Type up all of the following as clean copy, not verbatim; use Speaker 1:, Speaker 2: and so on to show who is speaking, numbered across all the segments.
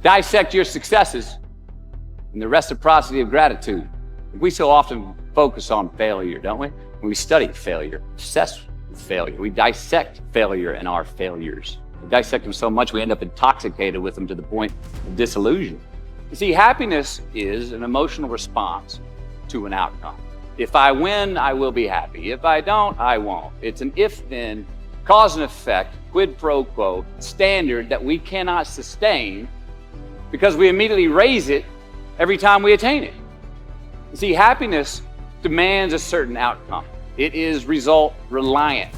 Speaker 1: Dissect your successes and the reciprocity of gratitude. We so often focus on failure, don't we? When we study failure, obsess with failure, we dissect failure and our failures. We dissect them so much we end up intoxicated with them to the point of disillusion. You see, happiness is an emotional response to an outcome. If I win, I will be happy. If I don't, I won't. It's an if-then, cause and effect, quid pro quo standard that we cannot sustain because we immediately raise it every time we attain it. You see, happiness demands a certain outcome. It is result reliant.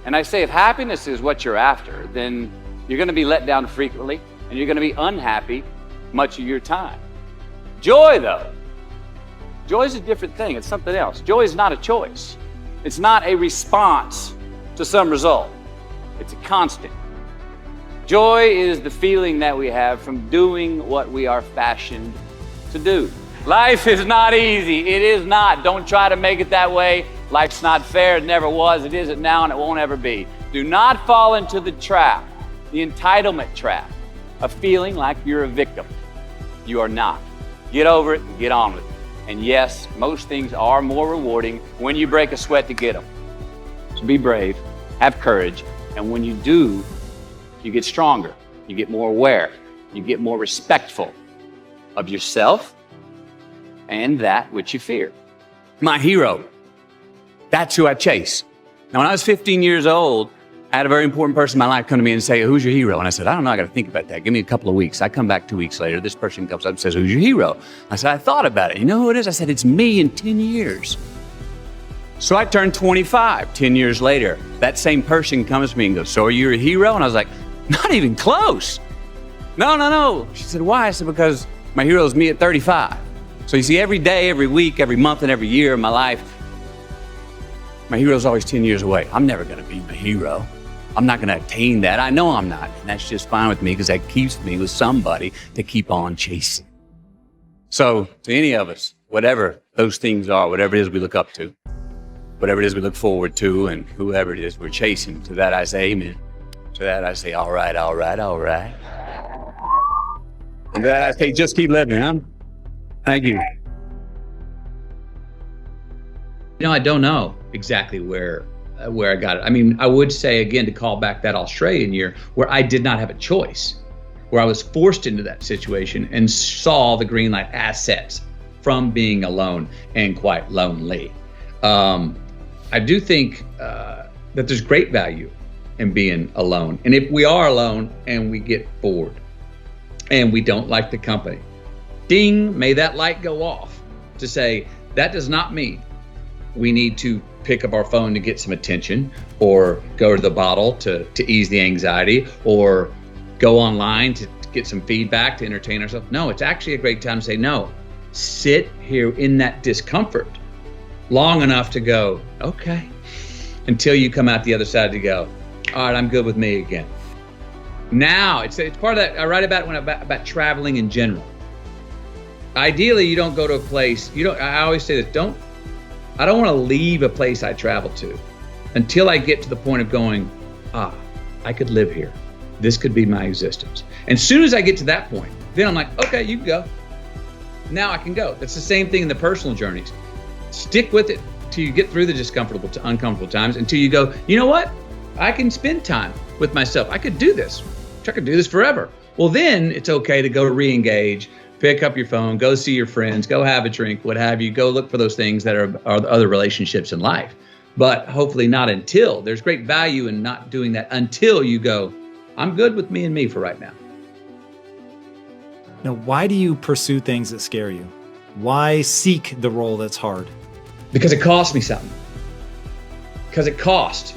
Speaker 1: And I say, if happiness is what you're after, then you're going to be let down frequently and you're going to be unhappy much of your time. Joy, though, joy is a different thing. It's something else. Joy is not a choice. It's not a response to some result. It's a constant. Joy is the feeling that we have from doing what we are fashioned to do. Life is not easy. It is not. Don't try to make it that way. Life's not fair. It never was. It isn't now, and it won't ever be. Do not fall into the trap, the entitlement trap, of feeling like you're a victim. You are not. Get over it and get on with it. And yes, most things are more rewarding when you break a sweat to get them. So be brave, have courage, and when you do, you get stronger, you get more aware, you get more respectful of yourself and that which you fear. My hero, that's who I chase. Now, when I was 15 years old, I had a very important person in my life come to me and say, who's your hero? And I said, I don't know, I got to think about that. Give me a couple of weeks. I come back 2 weeks later. This person comes up and says, who's your hero? I said, I thought about it. You know who it is? I said, it's me in 10 years. So I turned 25, 10 years later. That same person comes to me and goes, so are you a hero? And I was like, not even close. No. She said, why? I said, because my hero is me at 35. So you see, every day, every week, every month, and every year of my life, my hero's always 10 years away. I'm never going to be my hero. I'm not going to attain that. I know I'm not. And that's just fine with me because that keeps me with somebody to keep on chasing. So to any of us, whatever those things are, whatever it is we look up to, whatever it is we look forward to, and whoever it is we're chasing, to that I say amen. To that I say, all right. And to that I say, just keep living, huh? Thank you.
Speaker 2: You know, I don't know exactly where I got it. I mean, I would say, again, to call back that Australian year where I did not have a choice, where I was forced into that situation and saw the green light assets from being alone and quite lonely. I do think that there's great value in being alone. And if we are alone and we get bored and we don't like the company, ding, may that light go off to say, that does not mean we need to pick up our phone to get some attention, or go to the bottle to ease the anxiety, or go online to get some feedback to entertain ourselves. No, it's actually a great time to say, no, sit here in that discomfort long enough to go, okay, until you come out the other side to go, all right, I'm good with me again. Now, it's part of that. I write about it about traveling in general. Ideally, you don't go to a place, I always say this, I don't want to leave a place I travel to until I get to the point of going, I could live here. This could be my existence. And as soon as I get to that point, then I'm like, okay, you can go. Now I can go. That's the same thing in the personal journeys. Stick with it till you get through the discomfortable to uncomfortable times, until you go, you know what? I can spend time with myself. I could do this. I could do this forever. Well, then it's okay to go re-engage, pick up your phone, go see your friends, go have a drink, what have you, go look for those things that are the other relationships in life. But hopefully not until. There's great value in not doing that until you go, I'm good with me and me for right now.
Speaker 3: Now, why do you pursue things that scare you? Why seek the role that's hard?
Speaker 2: Because it costs me something. Because it costs.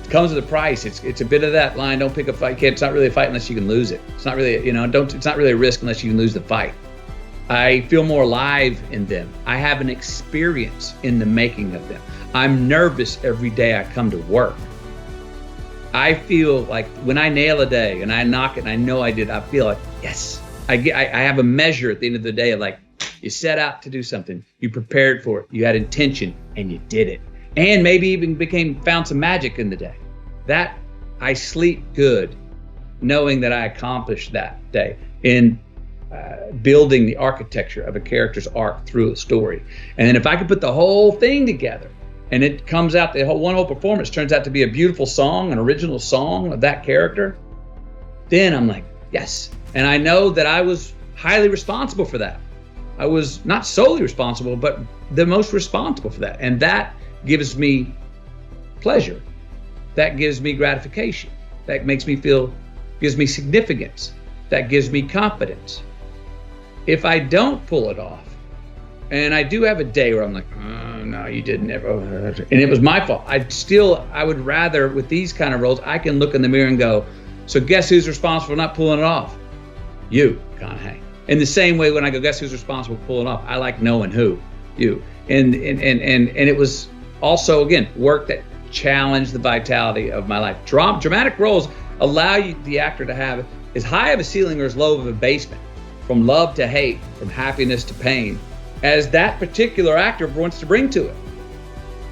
Speaker 2: It comes with a price. It's a bit of that line, don't pick a fight, kid. It's not really a fight unless you can lose it. It's not really, it's not really a risk unless you can lose the fight. I feel more alive in them. I have an experience in the making of them. I'm nervous every day I come to work. I feel like when I nail a day and I knock it and I know I did, I feel like, yes. I have a measure at the end of the day of like, you set out to do something, you prepared for it, you had intention, and you did it. And maybe even found some magic in the day. That I sleep good knowing that I accomplished that day in building the architecture of a character's arc through a story. And then if I could put the whole thing together and it comes out, the whole performance turns out to be a beautiful song, an original song of that character, then I'm like, yes. And I know that I was highly responsible for that. I was not solely responsible, but the most responsible for that. And that gives me pleasure. That gives me gratification. That makes me feel, gives me significance. That gives me confidence. If I don't pull it off, and I do have a day where I'm like, oh, no, you didn't ever, and it was my fault. I would rather, with these kind of roles, I can look in the mirror and go, so guess who's responsible for not pulling it off? You, McConaughey. In the same way, when I go, guess who's responsible for pulling it off? I like knowing who, you. And it was also, again, work that challenged the vitality of my life. Dramatic roles allow you, the actor, to have as high of a ceiling or as low of a basement, from love to hate, from happiness to pain, as that particular actor wants to bring to it.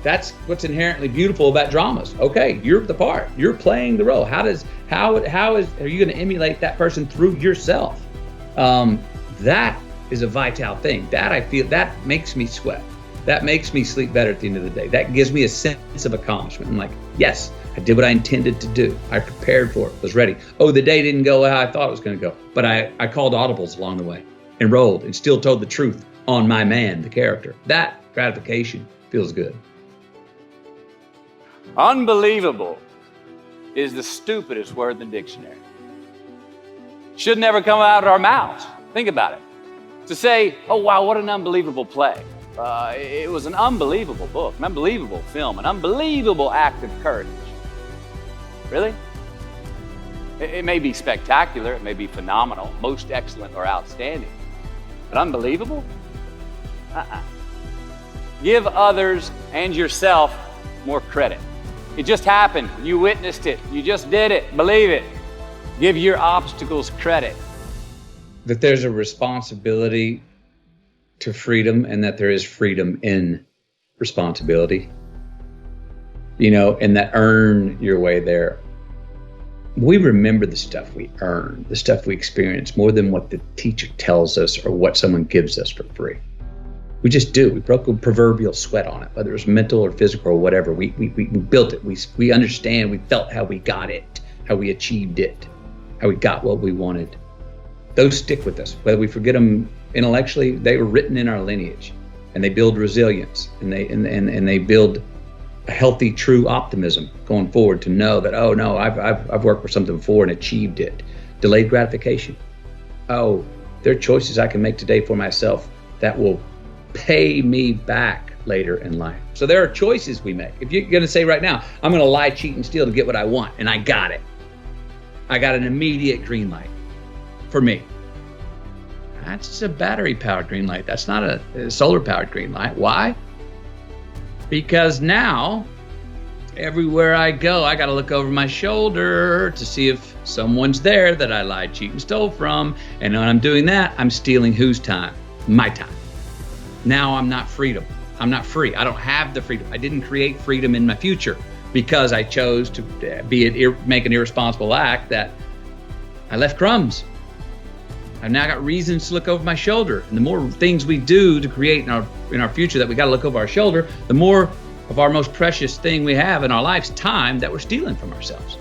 Speaker 2: That's what's inherently beautiful about dramas. Okay, you're the part, you're playing the role. Are you going to emulate that person through yourself? That is a vital thing. That I feel, that makes me sweat. That makes me sleep better at the end of the day. That gives me a sense of accomplishment. I'm like, yes, I did what I intended to do. I prepared for it, was ready. Oh, the day didn't go how I thought it was going to go. But I called audibles along the way, enrolled, and still told the truth on my man, the character. That gratification feels good.
Speaker 1: Unbelievable is the stupidest word in the dictionary. Should never come out of our mouths. Think about it. To say, oh, wow, what an unbelievable play. It was an unbelievable book, an unbelievable film, an unbelievable act of courage. Really? It may be spectacular, it may be phenomenal, most excellent or outstanding, but unbelievable? Give others and yourself more credit. It just happened. You witnessed it. You just did it. Believe it. Give your obstacles credit.
Speaker 2: That there's a responsibility to freedom, and that there is freedom in responsibility. You know, and that earn your way there. We remember the stuff we earn, the stuff we experience, more than what the teacher tells us or what someone gives us for free. We just do. We broke a proverbial sweat on it, whether it was mental or physical or whatever. We built it. We understand. We felt how we got it, how we achieved it, how we got what we wanted. Those stick with us. Whether we forget them intellectually, they were written in our lineage, and they build resilience, and they build a healthy, true optimism going forward to know that, oh no, I've worked for something before and achieved it. Delayed gratification. Oh, there are choices I can make today for myself that will pay me back later in life. So there are choices we make. If you're going to say right now, I'm going to lie, cheat, and steal to get what I want, and I got it. I got an immediate green light for me. That's a battery-powered green light. That's not a solar-powered green light. Why? Because now, everywhere I go, I got to look over my shoulder to see if someone's there that I lied, cheat, and stole from. And when I'm doing that, I'm stealing whose time? My time. Now I'm not freedom. I'm not free. I don't have the freedom. I didn't create freedom in my future because I chose to make an irresponsible act that I left crumbs. I've now got reasons to look over my shoulder. And the more things we do to create in our future that we got to look over our shoulder, the more of our most precious thing we have in our life's time that we're stealing from ourselves.